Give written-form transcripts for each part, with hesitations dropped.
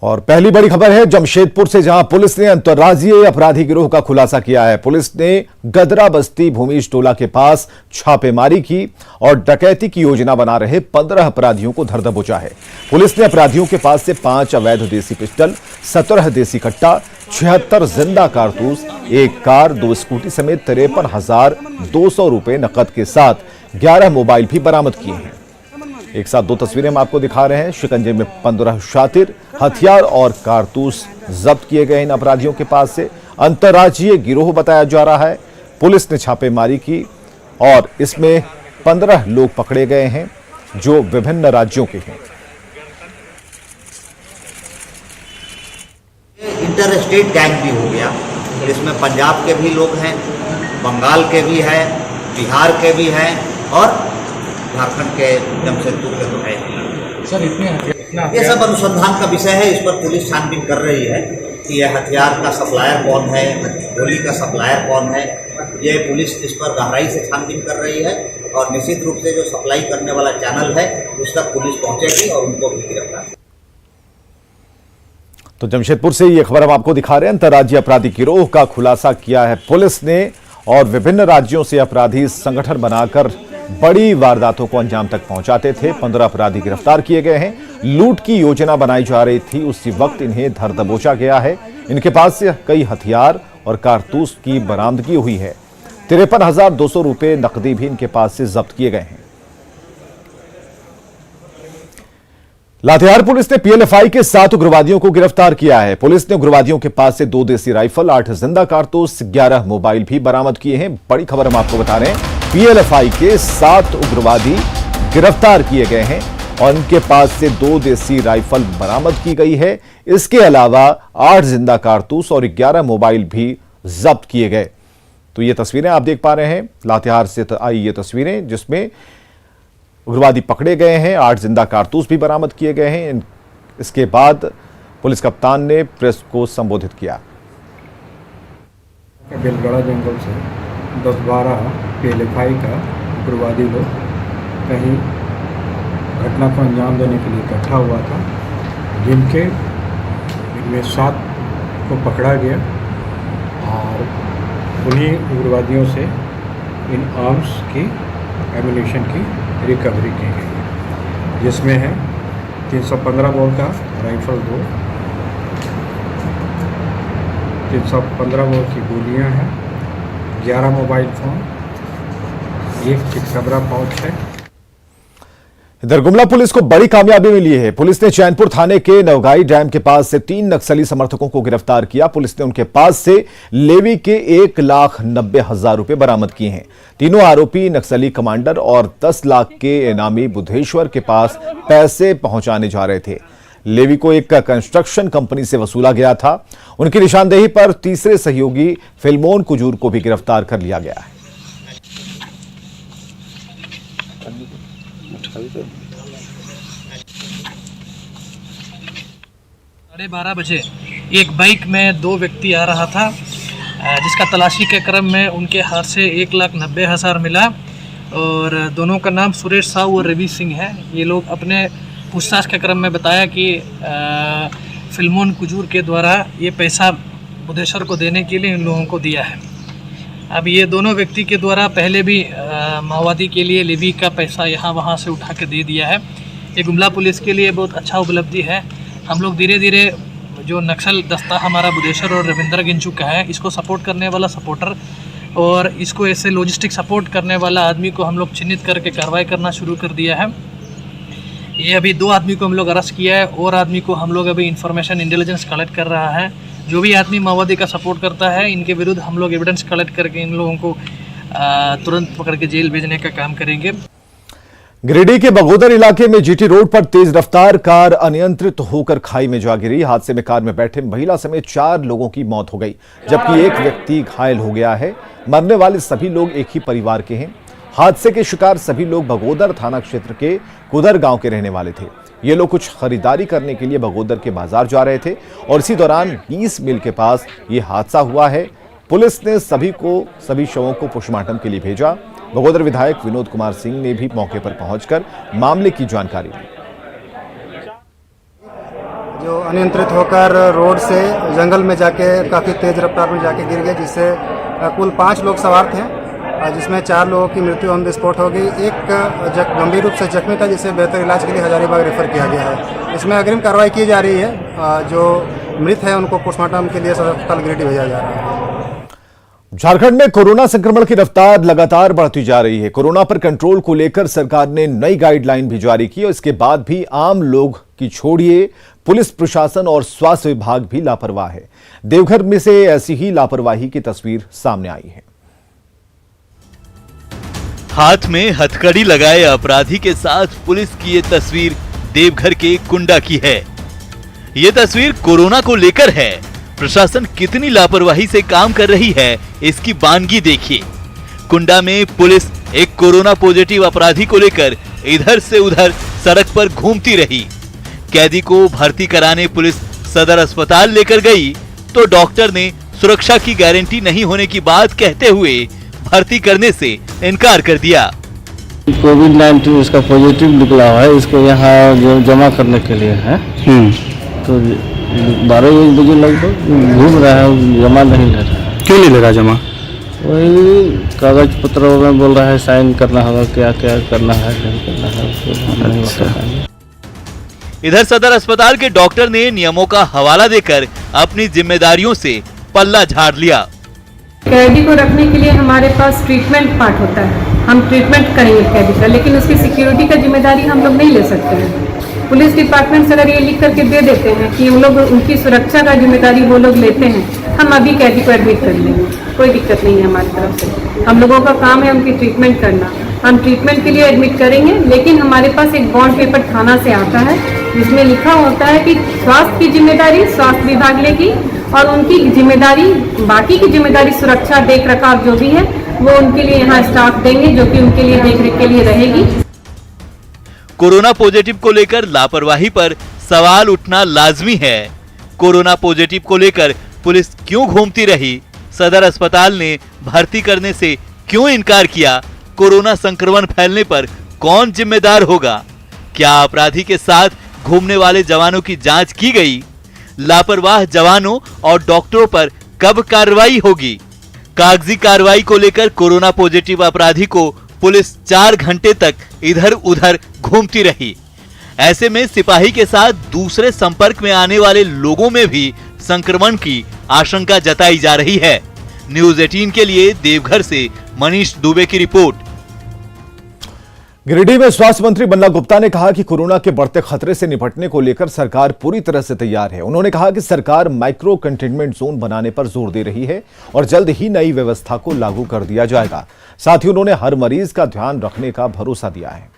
और पहली बड़ी खबर है जमशेदपुर से, जहां पुलिस ने अंतर्राज्यीय अपराधी गिरोह का खुलासा किया है। पुलिस ने गदरा बस्ती भूमिज टोला के पास छापेमारी की और डकैती की योजना बना रहे 15 अपराधियों को धर दबोचा है। पुलिस ने अपराधियों के पास से 5 अवैध देसी पिस्टल, 17 देसी कट्टा, 76 जिंदा कारतूस, एक कार, 2 स्कूटी समेत 53,200 रुपए नकद के साथ 11 मोबाइल भी बरामद किए हैं। एक साथ 2 तस्वीरें हम आपको दिखा रहे हैं। शिकंजे में 15 शातिर, हथियार और कारतूस जब्त किए गए इन अपराधियों के पास से। अंतर्राज्यीय गिरोह बताया जा रहा है। पुलिस ने छापेमारी की और इसमें 15 लोग पकड़े गए हैं जो विभिन्न राज्यों के हैं। इंटर स्टेट गैंग भी हो गया, इसमें पंजाब के भी लोग हैं, बंगाल के भी हैं, बिहार के भी हैं और झारखंड के जमशेदपुर के तो है। सर ये सब अनुसंधान का विषय है। इस पर पुलिस छानबीन कर रही है कि यह हथियार का सप्लायर कौन है, गोली का सप्लायर कौन है। ये पुलिस इस पर गहराई से छानबीन कर रही है और निश्चित रूप से जो सप्लाई करने वाला चैनल है उस तक पुलिस पहुंचेगी और उनको भी गिरफ्तार। तो जमशेदपुर से ये खबर हम आपको दिखा रहे हैं। अंतर्राज्यीय अपराधी गिरोह का खुलासा किया है पुलिस ने और विभिन्न राज्यों से अपराधी संगठन बनाकर बड़ी वारदातों को अंजाम तक पहुंचाते थे। 15 अपराधी गिरफ्तार किए गए हैं। लूट की योजना बनाई जा रही थी, उसी वक्त इन्हें धर दबोचा गया है। इनके पास से कई हथियार और कारतूस की बरामदगी हुई है। 53,200 रुपए नकदी भी इनके पास से जब्त किए गए हैं। लातेहार पुलिस ने पीएलएफआई के 7 उग्रवादियों को गिरफ्तार किया है। पुलिस ने उग्रवादियों के पास से 2 देसी राइफल, 8 जिंदा कारतूस, 11 मोबाइल भी बरामद किए हैं। बड़ी खबर हम आपको बता रहे हैं, पीएलएफआई के 7 उग्रवादी गिरफ्तार किए गए हैं और इनके पास से 2 देसी राइफल बरामद की गई है। इसके अलावा 8 जिंदा कारतूस और 11 मोबाइल भी जब्त किए गए। तो ये तस्वीरें आप देख पा रहे हैं, लातेहार से आई ये तस्वीरें जिसमें उग्रवादी पकड़े गए हैं, 8 जिंदा कारतूस भी बरामद किए गए हैं। इसके बाद पुलिस कप्तान ने प्रेस को संबोधित किया। बेलगड़ा जंगल से 10-12 पीएलएफआई का उग्रवादी लोग कहीं घटना को अंजाम देने के लिए इकट्ठा हुआ था, इनमें 7 को पकड़ा गया और उन्हीं उग्रवादियों से इन आर्म्स की, एम्यूनिशन की रिकवरी की गई, जिसमें है 315 बोर का राइफल 2, 315 बोर की गोलियां हैं, 11 मोबाइल फोन, 1 चिकसबरा पाउच है। इधर गुमला पुलिस को बड़ी कामयाबी मिली है। पुलिस ने चैनपुर थाने के नवगाई डैम के पास से 3 नक्सली समर्थकों को गिरफ्तार किया। पुलिस ने उनके पास से लेवी के 1,90,000 रुपए बरामद किए हैं। तीनों आरोपी नक्सली कमांडर और 10 लाख के इनामी बुधेश्वर के पास पैसे पहुंचाने जा रहे थे। लेवी को एक कंस्ट्रक्शन कंपनी से वसूला गया था। उनकी निशानदेही पर तीसरे सहयोगी फिल्मोन कुजूर को भी गिरफ्तार कर लिया गया है। 12:30 बजे एक बाइक में 2 व्यक्ति आ रहा था, जिसका तलाशी के क्रम में उनके हाथ से 1,90,000 मिला और दोनों का नाम सुरेश साहू और रवि सिंह है। ये लोग अपने पूछताछ के क्रम में बताया कि फिल्मोन कुजूर के द्वारा ये पैसा बुधेश्वर को देने के लिए इन लोगों को दिया है। अब ये दोनों व्यक्ति के द्वारा पहले भी माओवादी के लिए लेवी का पैसा यहाँ वहाँ से उठा के दे दिया है। ये गुमला पुलिस के लिए बहुत अच्छा उपलब्धि है। हम लोग धीरे धीरे जो नक्सल दस्ता हमारा बुधेश्वर और रविंद्र गिंचू का है, इसको सपोर्ट करने वाला सपोर्टर और इसको ऐसे लॉजिस्टिक सपोर्ट करने वाला आदमी को हम लोग चिन्हित करके कार्रवाई करना शुरू कर दिया है। ये अभी 2 आदमी को हम लोग अरेस्ट किया है और आदमी को हम लोग अभी इंफॉर्मेशन इंटेलिजेंस कलेक्ट कर रहा है। जो भी आदमी माओवादी का सपोर्ट करता है, इनके विरुद्ध हम लोग एविडेंस कलेक्ट करके इन लोगों को तुरंत पकड़ के जेल भेजने का काम करेंगे। गिरिडीह के बगोदर इलाके में जीटी रोड पर तेज रफ्तार कार अनियंत्रित होकर खाई में जा गिरी। हादसे में कार में बैठे महिला समेत 4 लोगों की मौत हो गई, जबकि एक व्यक्ति घायल हो गया है। मरने वाले सभी लोग एक ही परिवार के हैं। हादसे के शिकार सभी लोग बगोदर थाना क्षेत्र के कुदर गांव के रहने वाले थे। ये लोग कुछ खरीदारी करने के लिए बगोदर के बाजार जा रहे थे और इसी दौरान 20 मील के पास ये हादसा हुआ है। पुलिस ने सभी शवों को पोस्टमार्टम के लिए भेजा। बगोदर विधायक विनोद कुमार सिंह ने भी मौके पर पहुंचकर मामले की जानकारी ली। जो अनियंत्रित होकर रोड से जंगल में जाके काफ़ी तेज़ रफ्तार में जाके गिर गए, जिससे कुल 5 लोग सवार थे, जिसमें 4 लोगों की मृत्यु ऑन द स्पॉट हो गई। एक गंभीर रूप से जख्मी था, जिसे बेहतर इलाज के लिए हजारीबाग रेफर किया गया है। इसमें अग्रिम कार्रवाई की जा रही है। जो मृत है उनको पोस्टमार्टम के लिए सदर अस्पताल गिरिडीह भेजा जा रहा है। झारखंड में कोरोना संक्रमण की रफ्तार लगातार बढ़ती जा रही है। कोरोना पर कंट्रोल को लेकर सरकार ने नई गाइडलाइन भी जारी की और इसके बाद भी आम लोग की छोड़िए पुलिस प्रशासन और स्वास्थ्य विभाग भी लापरवाह है। देवघर में से ऐसी ही लापरवाही की तस्वीर सामने आई है। हाथ में हथकड़ी लगाए अपराधी के साथ पुलिस की ये तस्वीर देवघर के कुंडा की है। ये तस्वीर कोरोना को लेकर है। प्रशासन कितनी लापरवाही से काम कर रही है, इसकी बानगी देखिए। कुंडा में पुलिस एक कोरोना पॉजिटिव अपराधी को लेकर इधर से उधर सड़क पर घूमती रही। कैदी को भर्ती कराने पुलिस सदर अस्पताल लेकर गई तो डॉक्टर ने सुरक्षा की गारंटी नहीं होने की बात कहते हुए भर्ती करने से इनकार कर दिया। कोविड-19 इसका पॉजिटिव निकला हुआ है, इसको यहाँ जो जमा करने के लिए है। तो 12-1 बजे लगभग घूम रहा है, जमा नहीं ले रहा। क्यों नहीं ले रहा जमा? वही कागज पत्रों में बोल रहा है साइन करना होगा, क्या क्या करना है नहीं करना है, नहीं होता है। इधर सदर अस्पताल के डॉक्टर ने नियमों का हवाला देकर अपनी जिम्मेदारियों से पल्ला झाड़ लिया। कैदी को रखने के लिए हमारे पास ट्रीटमेंट पार्ट होता है, हम ट्रीटमेंट करेंगे कैदी का, लेकिन उसकी सिक्योरिटी का जिम्मेदारी हम लोग नहीं ले सकते हैं। पुलिस डिपार्टमेंट से अगर ये लिख करके दे देते हैं कि वो लोग उनकी सुरक्षा का जिम्मेदारी वो लोग लेते हैं, हम अभी कैदी को एडमिट कर लेंगे, कोई दिक्कत नहीं है हमारी तरफ से। हम लोगों का काम है उनकी ट्रीटमेंट करना, हम ट्रीटमेंट के लिए एडमिट करेंगे, लेकिन हमारे पास एक बॉन्ड पेपर थाना से आता है जिसमें लिखा होता है कि स्वास्थ्य की जिम्मेदारी स्वास्थ्य विभाग लेगी और उनकी जिम्मेदारी, बाकी की जिम्मेदारी सुरक्षा देख रखाव जो भी है वो उनके लिए यहाँ स्टाफ देंगे, जो कि उनके लिए देख रेख के लिए रहेगी। कोरोना पॉजिटिव को लेकर लापरवाही पर सवाल उठना लाजमी है। कोरोना पॉजिटिव को लेकर पुलिस क्यों घूमती रही? सदर अस्पताल ने भर्ती करने से क्यों इनकार किया? कोरोना संक्रमण फैलने पर कौन जिम्मेदार होगा? क्या अपराधी के साथ घूमने वाले जवानों की जांच की गई? लापरवाह जवानों और डॉक्टरों पर कब कार्रवाई होगी? कागजी कार्रवाई को लेकर कोरोना पॉजिटिव अपराधी को पुलिस 4 घंटे तक इधर उधर घूमती रही। ऐसे में सिपाही के साथ दूसरे संपर्क में आने वाले लोगों में भी संक्रमण की आशंका जताई जा रही है। न्यूज़ 18 के लिए देवघर से मनीष दुबे की रिपोर्ट। गिरिडीह में स्वास्थ्य मंत्री बन्ना गुप्ता ने कहा कि कोरोना के बढ़ते खतरे से निपटने को लेकर सरकार पूरी तरह से तैयार है। उन्होंने कहा कि सरकार माइक्रो कंटेनमेंट जोन बनाने पर जोर दे रही है और जल्द ही नई व्यवस्था को लागू कर दिया जाएगा। साथ ही उन्होंने हर मरीज का ध्यान रखने का भरोसा दिया है।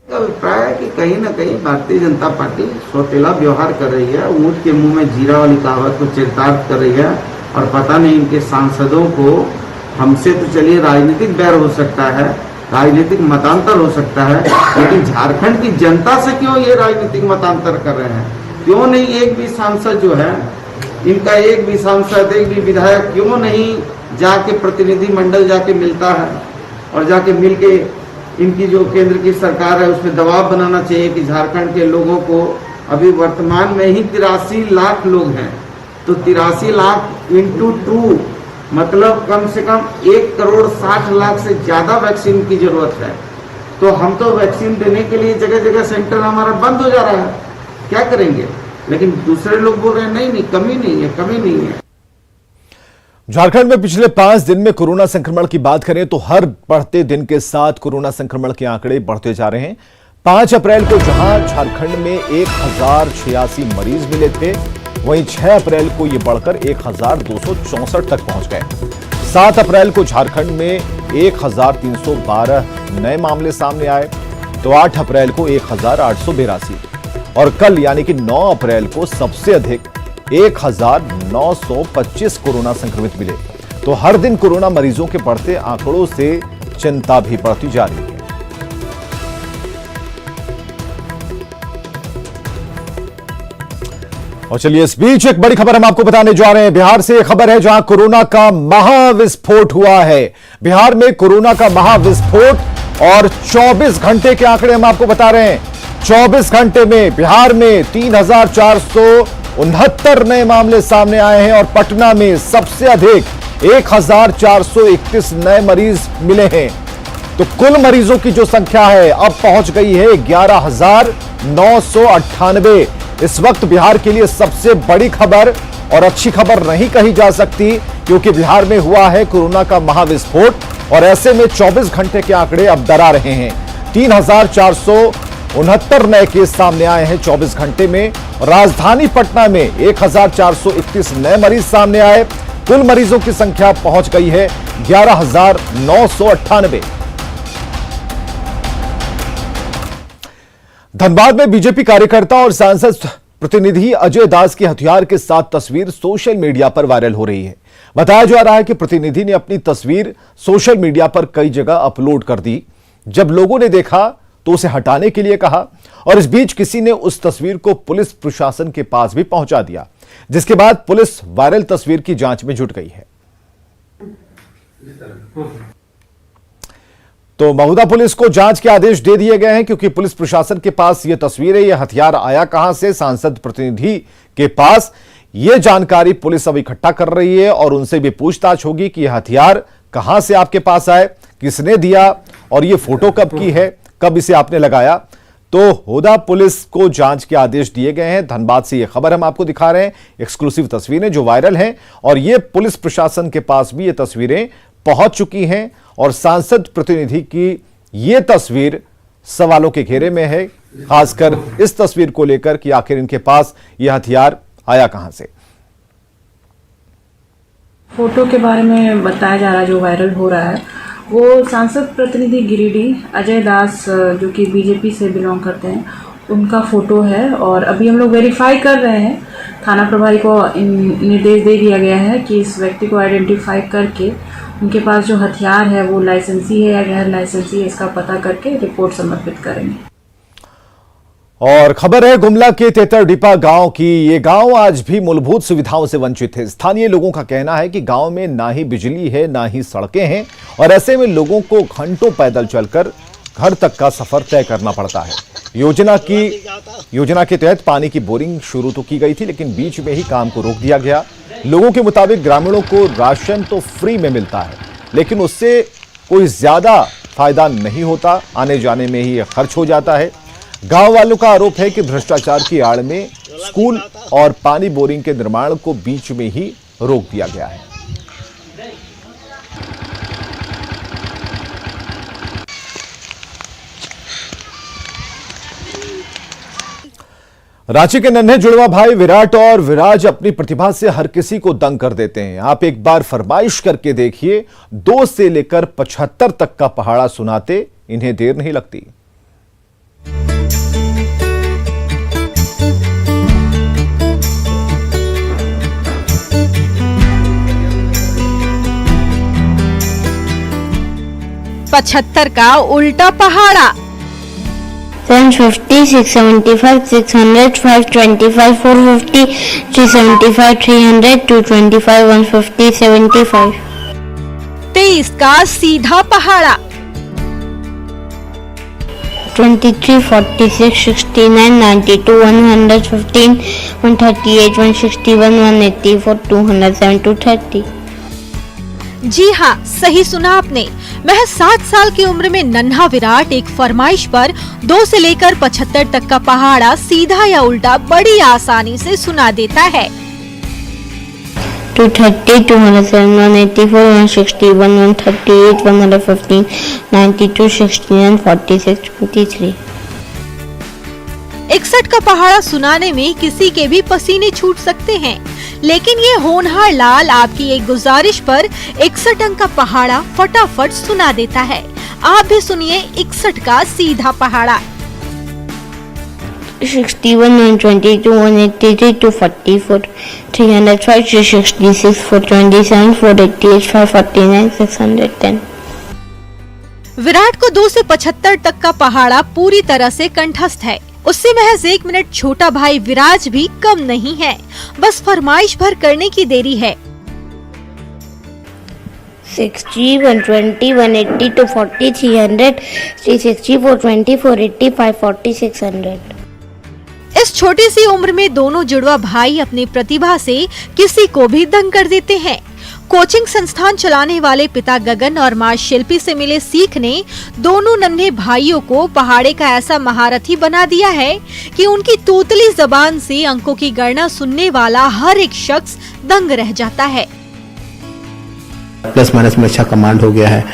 अभिप्राय है कि कहीं ना कहीं भारतीय जनता पार्टी सौतेला व्यवहार कर रही है, ऊंट के मुंह में जीरा वाली कहावत को चरितार्थ कर रही है और पता नहीं इनके सांसदों को, हमसे तो चलिए राजनीतिक बैर हो सकता है, राजनीतिक मतांतर हो सकता है, लेकिन झारखंड की जनता से क्यों ये राजनीतिक मतांतर कर रहे हैं? क्यों नहीं एक भी सांसद जो है इनका, एक भी सांसद एक भी विधायक क्यों नहीं जाके प्रतिनिधि मंडल जाके मिलता है और जाके मिलके इनकी जो केंद्र की सरकार है उस पर दबाव बनाना चाहिए कि झारखंड के लोगों को, अभी वर्तमान में ही 83 लाख लोग हैं, तो 83 लाख इंटू 2 मतलब कम से कम 1,60,00,000 से ज्यादा वैक्सीन की जरूरत है। तो हम तो वैक्सीन देने के लिए जगह जगह सेंटर हमारा बंद हो जा रहा है, क्या करेंगे? लेकिन दूसरे लोग बोल रहे हैं नहीं कमी नहीं है, कमी नहीं है। झारखंड में पिछले 5 दिन में कोरोना संक्रमण की बात करें तो हर बढ़ते दिन के साथ कोरोना संक्रमण के आंकड़े बढ़ते जा रहे हैं। 5 अप्रैल को जहां झारखंड में 1086 मरीज मिले थे, वहीं 6 अप्रैल को यह बढ़कर 1264 तक पहुंच गए। 7 अप्रैल को झारखंड में 1312 नए मामले सामने आए, तो 8 अप्रैल को 1882 और कल यानी कि 9 अप्रैल को सबसे अधिक 1925 कोरोना संक्रमित मिले। तो हर दिन कोरोना मरीजों के बढ़ते आंकड़ों से चिंता भी बढ़ती जा रही है। और चलिए इस बीच एक बड़ी खबर हम आपको बताने जा रहे हैं। बिहार से एक खबर है जहां कोरोना का महाविस्फोट हुआ है। बिहार में कोरोना का महाविस्फोट और 24 घंटे के आंकड़े हम आपको बता रहे हैं। 24 घंटे में बिहार में 3,469 नए मामले सामने आए हैं और पटना में सबसे अधिक 1,431 नए मरीज मिले हैं। तो कुल मरीजों की जो संख्या है अब पहुंच गई है 11,998। इस वक्त बिहार के लिए सबसे बड़ी खबर और अच्छी खबर नहीं कही जा सकती, क्योंकि बिहार में हुआ है कोरोना का महाविस्फोट और ऐसे में 24 घंटे के आंकड़े अब डरा रहे हैं। 3,469 नए केस सामने आए हैं 24 घंटे में। राजधानी पटना में 1,431 नए मरीज सामने आए। कुल मरीजों की संख्या पहुंच गई है 11,998। धनबाद में बीजेपी कार्यकर्ता और सांसद प्रतिनिधि अजय दास की हथियार के साथ तस्वीर सोशल मीडिया पर वायरल हो रही है। बताया जा रहा है कि प्रतिनिधि ने अपनी तस्वीर सोशल मीडिया पर कई जगह अपलोड कर दी। जब लोगों ने देखा तो उसे हटाने के लिए कहा और इस बीच किसी ने उस तस्वीर को पुलिस प्रशासन के पास भी पहुंचा दिया, जिसके बाद पुलिस वायरल तस्वीर की जांच में जुट गई है। तो महुदा पुलिस को जांच के आदेश दे दिए गए हैं, क्योंकि पुलिस प्रशासन के पास यह तस्वीरें, यह हथियार आया कहां से, सांसद प्रतिनिधि के पास यह जानकारी पुलिस अब इकट्ठा कर रही है और उनसे भी पूछताछ होगी कि यह हथियार कहां से आपके पास आए, किसने दिया और यह फोटो कब की है, कब इसे आपने लगाया। तो हुदा पुलिस को जांच के आदेश दिए गए हैं। धनबाद से यह खबर हम आपको दिखा रहे हैं, एक्सक्लूसिव तस्वीरें जो वायरल हैं और यह पुलिस प्रशासन के पास भी ये तस्वीरें पहुंच चुकी हैं और सांसद प्रतिनिधि की यह तस्वीर सवालों के घेरे में है, खासकर इस तस्वीर को लेकर कि आखिर इनके पास यह हथियार आया कहां से। फोटो के बारे में बताया जा रहा है, जो वायरल हो रहा है वो सांसद प्रतिनिधि गिरिडीह अजय दास जो कि बीजेपी से बिलोंग करते हैं, उनका फोटो है और अभी हम लोग वेरीफाई कर रहे हैं। थाना प्रभारी को निर्देश दे दिया गया है कि इस व्यक्ति को आइडेंटिफाई करके उनके पास जो हथियार है वो लाइसेंसी है या गैर लाइसेंसी है, इसका पता करके रिपोर्ट समर्पित करेंगे। और खबर है गुमला के तेतरडीपा गांव की। ये गांव आज भी मूलभूत सुविधाओं से वंचित है। स्थानीय लोगों का कहना है कि गांव में ना ही बिजली है, ना ही सड़कें हैं और ऐसे में लोगों को घंटों पैदल चलकर घर तक का सफर तय करना पड़ता है। योजना के तहत पानी की बोरिंग शुरू तो की गई थी, लेकिन बीच में ही काम को रोक दिया गया। लोगों के मुताबिक ग्रामीणों को राशन तो फ्री में मिलता है, लेकिन उससे कोई ज्यादा फायदा नहीं होता, आने जाने में ही खर्च हो जाता है। गांव वालों का आरोप है कि भ्रष्टाचार की आड़ में स्कूल और पानी बोरिंग के निर्माण को बीच में ही रोक दिया गया है। रांची के नन्हे जुड़वा भाई विराट और विराज अपनी प्रतिभा से हर किसी को दंग कर देते हैं। आप एक बार फरमाइश करके देखिए, 2 से लेकर 75 तक का पहाड़ा सुनाते इन्हें देर नहीं लगती। पचहत्तर का उल्टा पहाड़ा। 750, 675, 600, 525, 450, 375, 300, 225, 150, 75। 23 का सीधा पहाड़ा। 23, 46, 69, 92, 115, 138, 161, 184, 207, 230। जी हाँ, सही सुना आपने। महज 7 साल की उम्र में नन्हा विराट एक फरमाइश पर 2 से लेकर 75 तक का पहाड़ा सीधा या उल्टा बड़ी आसानी से सुना देता है। 230, 207, 184, 161, 138, 115, 92, 69, 46, 23। 61 का पहाड़ा सुनाने में किसी के भी पसीने छूट सकते हैं, लेकिन ये होनहार लाल आपकी एक गुजारिश पर 61 अंक का पहाड़ा फटाफट सुना देता है। आप भी सुनिए 61 का सीधा पहाड़ा। 61, 122, 183, 244, 305, 366, 427, 488, 549, 610। विराट को 2 से 75 तक का पहाड़ा पूरी तरह से कंठस्थ है। उससे महज 1 मिनट छोटा भाई विराज भी कम नहीं है, बस फरमाइश भर करने की देरी है। 60, 120, 180 to 40, 300, 360, 420, 480, 540, 600. इस छोटी सी उम्र में दोनों जुड़वा भाई अपनी प्रतिभा से किसी को भी दंग कर देते हैं। कोचिंग संस्थान चलाने वाले पिता गगन और मां शिल्पी से मिले सीख ने दोनों नन्हे भाइयों को पहाड़े का ऐसा महारथी बना दिया है कि उनकी तूतली जबान से अंकों की गणना सुनने वाला हर एक शख्स दंग रह जाता है। प्लस माइनस में अच्छा कमांड हो गया है,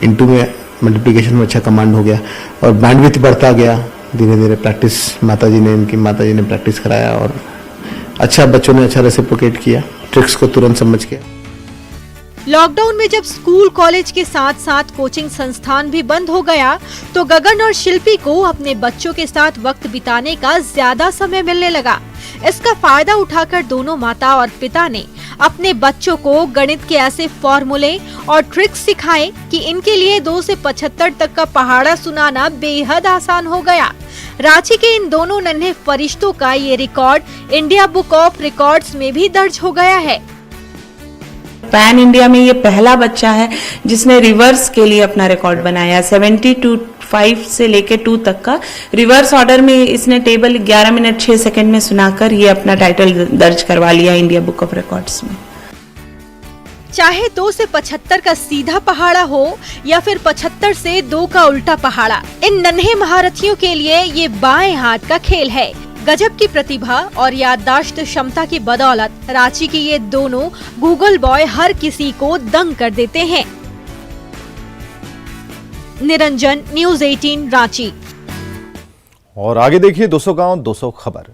इंटू में मल्टीप्लिकेशन में अच्छा कमांड हो गया और बैंडविड्थ बढ़ता गया धीरे धीरे। प्रैक्टिस माताजी ने प्रैक्टिस कराया और अच्छा बच्चों ने अच्छा रेसिप्रोकेट किया, ट्रिक्स को तुरंत समझ के। लॉकडाउन में जब स्कूल कॉलेज के साथ साथ कोचिंग संस्थान भी बंद हो गया तो गगन और शिल्पी को अपने बच्चों के साथ वक्त बिताने का ज्यादा समय मिलने लगा। इसका फायदा उठाकर दोनों माता और पिता ने अपने बच्चों को गणित के ऐसे फॉर्मूले और ट्रिक्स सिखाए कि इनके लिए 2 से 75 तक का पहाड़ा सुनाना बेहद आसान हो गया। रांची के इन दोनों नन्हे फरिश्तों का ये record India book of records में भी दर्ज हो गया है। पैन इंडिया में ये पहला बच्चा है जिसने रिवर्स के लिए अपना रिकॉर्ड बनाया। 72 से लेके 2 तक का रिवर्स ऑर्डर में इसने टेबल 11 मिनट 6 सेकंड में सुनाकर ये अपना टाइटल दर्ज करवा लिया इंडिया बुक ऑफ रिकॉर्ड्स में। चाहे 2 से 75 का सीधा पहाड़ा हो या फिर 75 से 2 का उल्टा पहाड़ा, इन नन्हे महारथियों के लिए ये बाएं हाथ का खेल है। गजब की प्रतिभा और याददाश्त क्षमता की बदौलत रांची के ये दोनों गूगल बॉय हर किसी को दंग कर देते हैं। निरंजन, न्यूज़ 18 रांची। और आगे देखिए 200 गांव 200 खबर।